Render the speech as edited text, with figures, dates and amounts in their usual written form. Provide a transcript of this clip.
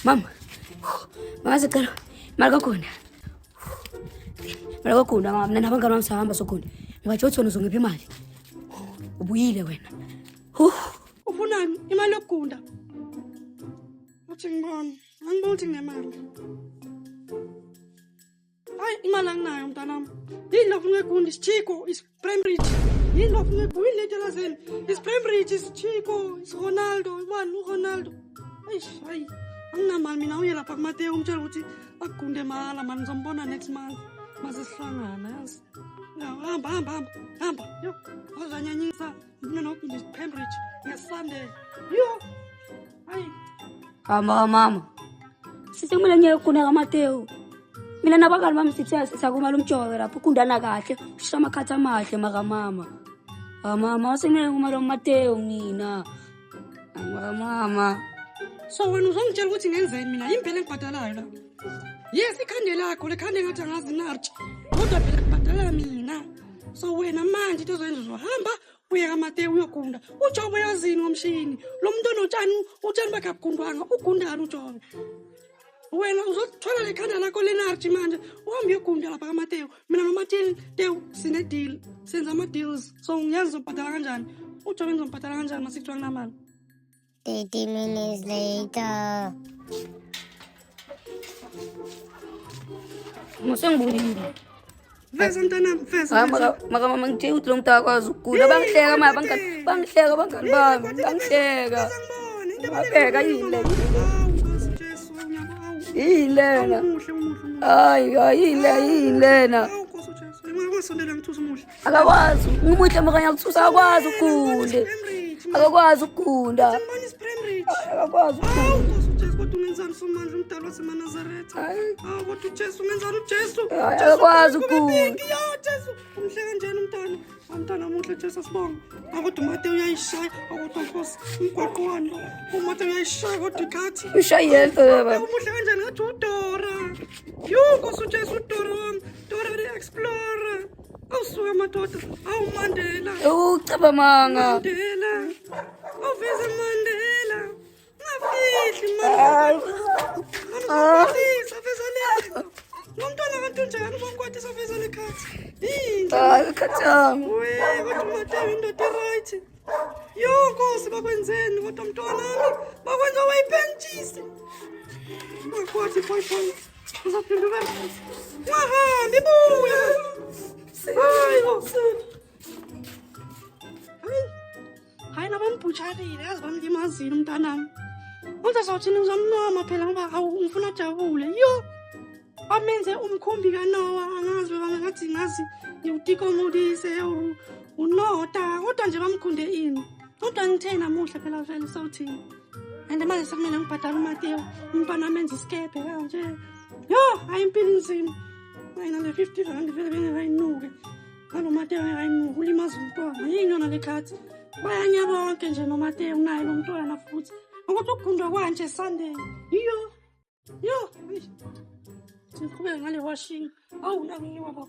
Mama. Mama sicela. Mali kakhona. Mali kakhona mama mina nabangani bami sahamba sokhona. Ngibathi uthona uzongipha imali. Ubuyile wena. Ufunani imali yokugunda? Uthi ngibona, angiboni ukuthi nginemali. Hayi imali anginayo mntanami. Yini lo ufuna ukugunda isChico, isPrembridge. Yini lo ufuna ukugunda iletela zeni? IsPrembridge, isChico, isRonaldo, ubani uRonaldo. Hayi, anginamali mina uye lapha kuMatteo umtshela ukuthi akugunde mahala mani ngizombona next month. Mase sihlangana yazi. Hamba. Yo, wazanyanyisa. Mina nokugunda isPrembridge ngeSunday. Yo. Hayi. Mama. Sithi kumele ngiye ukugunda kaMatteo. Mina nabangani bami sithi sakumala umjobe lapho ukundana kahle ushisha amakhathi amahle maka mama. Mama sengeke kumala uMatteo mina. Mama. So wena uzongitshela ukuthi ngenzeni mina impela engibhadalayo la. Yes ikhande lakho lekhande ngathi angazi narch. Kodwa phela kubhadala mina. So wena manje tozoyenza uzohamba uye kaMatteo uyogunda. Ujobe yazini ngomshini. Lo muntu utshani bakhe abugundwanga ugundana ujobe. Wena uzothola lekhanda lakho lenarchi manje uhambe uyogunda lapha kaMatteo. Mina noMatteo sine deal. Senza ama deals. So ngiyazi ubhadala kanjani. Ujobe ngizobhadala kanjani masikuthiwa nginamali. 30 minutes later. Musengibulile. Veza mntanami, veza. Maka mama ngithe uthi lo muntu akwazi ukugula. Bangihleka mama bangihleka abangani bami. Bangihleka. Babeka yini lena? Yini lena? Akakwazi. Ngumuhle makanya kuthusa akwazi ukunde. Akakwazi ukunda. Akakwazi ukunda. Kodwa ungenzani somandla umdalo waseManazaretha? Kodwa uJesu ungenzani uJesu? Akakwazi ukunda. Jesu umhleka njani umntana? Umntana muhle Jesu sibonga. Kodwa uMatteo uyayishaya, kodwa Nkosi umgwaqo wani lo. uMatteo uyayishaya kodwa ikhathi. Ushayela baba. Umuhle kanjani ngathi uDora. Yo Nkosi uJesu uDora wami. Dora the Explorer. Awusuka madoda. Mandela. Ucabanga. Mandela. Awuveze Mandela. Ngafihli mama. Safezana. Nomntwana kantunjani ubonkwati safezana ekhathi. Yini? Khathanga. Kodwa uMatteo indoda right. Yo Nkosi bakwenzeni kodwa mntwana wami bakwenza wayipentshisi. Bakwathi boy. Uzaphinduka. Ngahambi buya. Hayi nabambhutshanile yazi bamlimazile umntanami. Kodwa sawuthini uzamnoma phela ngoba ngifuna ajabule. Yo amenze umkhumbi kaNoah angazi bangathi ngazi uTiko Modise uNota kodwa nje bamkhunde ini. Kodwa ngithe namuhla phela vele sawuthini. And manje sekumele ngibhadala uMatteo umntwana amenze isikepe kanje. Yo hayi impilo inzima. Mina le 50 rand vele bengayinuke. NoMatteo ayayinuka ulimaza umntwana. Yini yona lekhathi? Bayanya bonke nje noMatteo naye lo mntwana futhi. Ukuthi ukugundwa kwanje Sunday. Yo. Sikhubeka ngale washing. Awunakiliwa baba.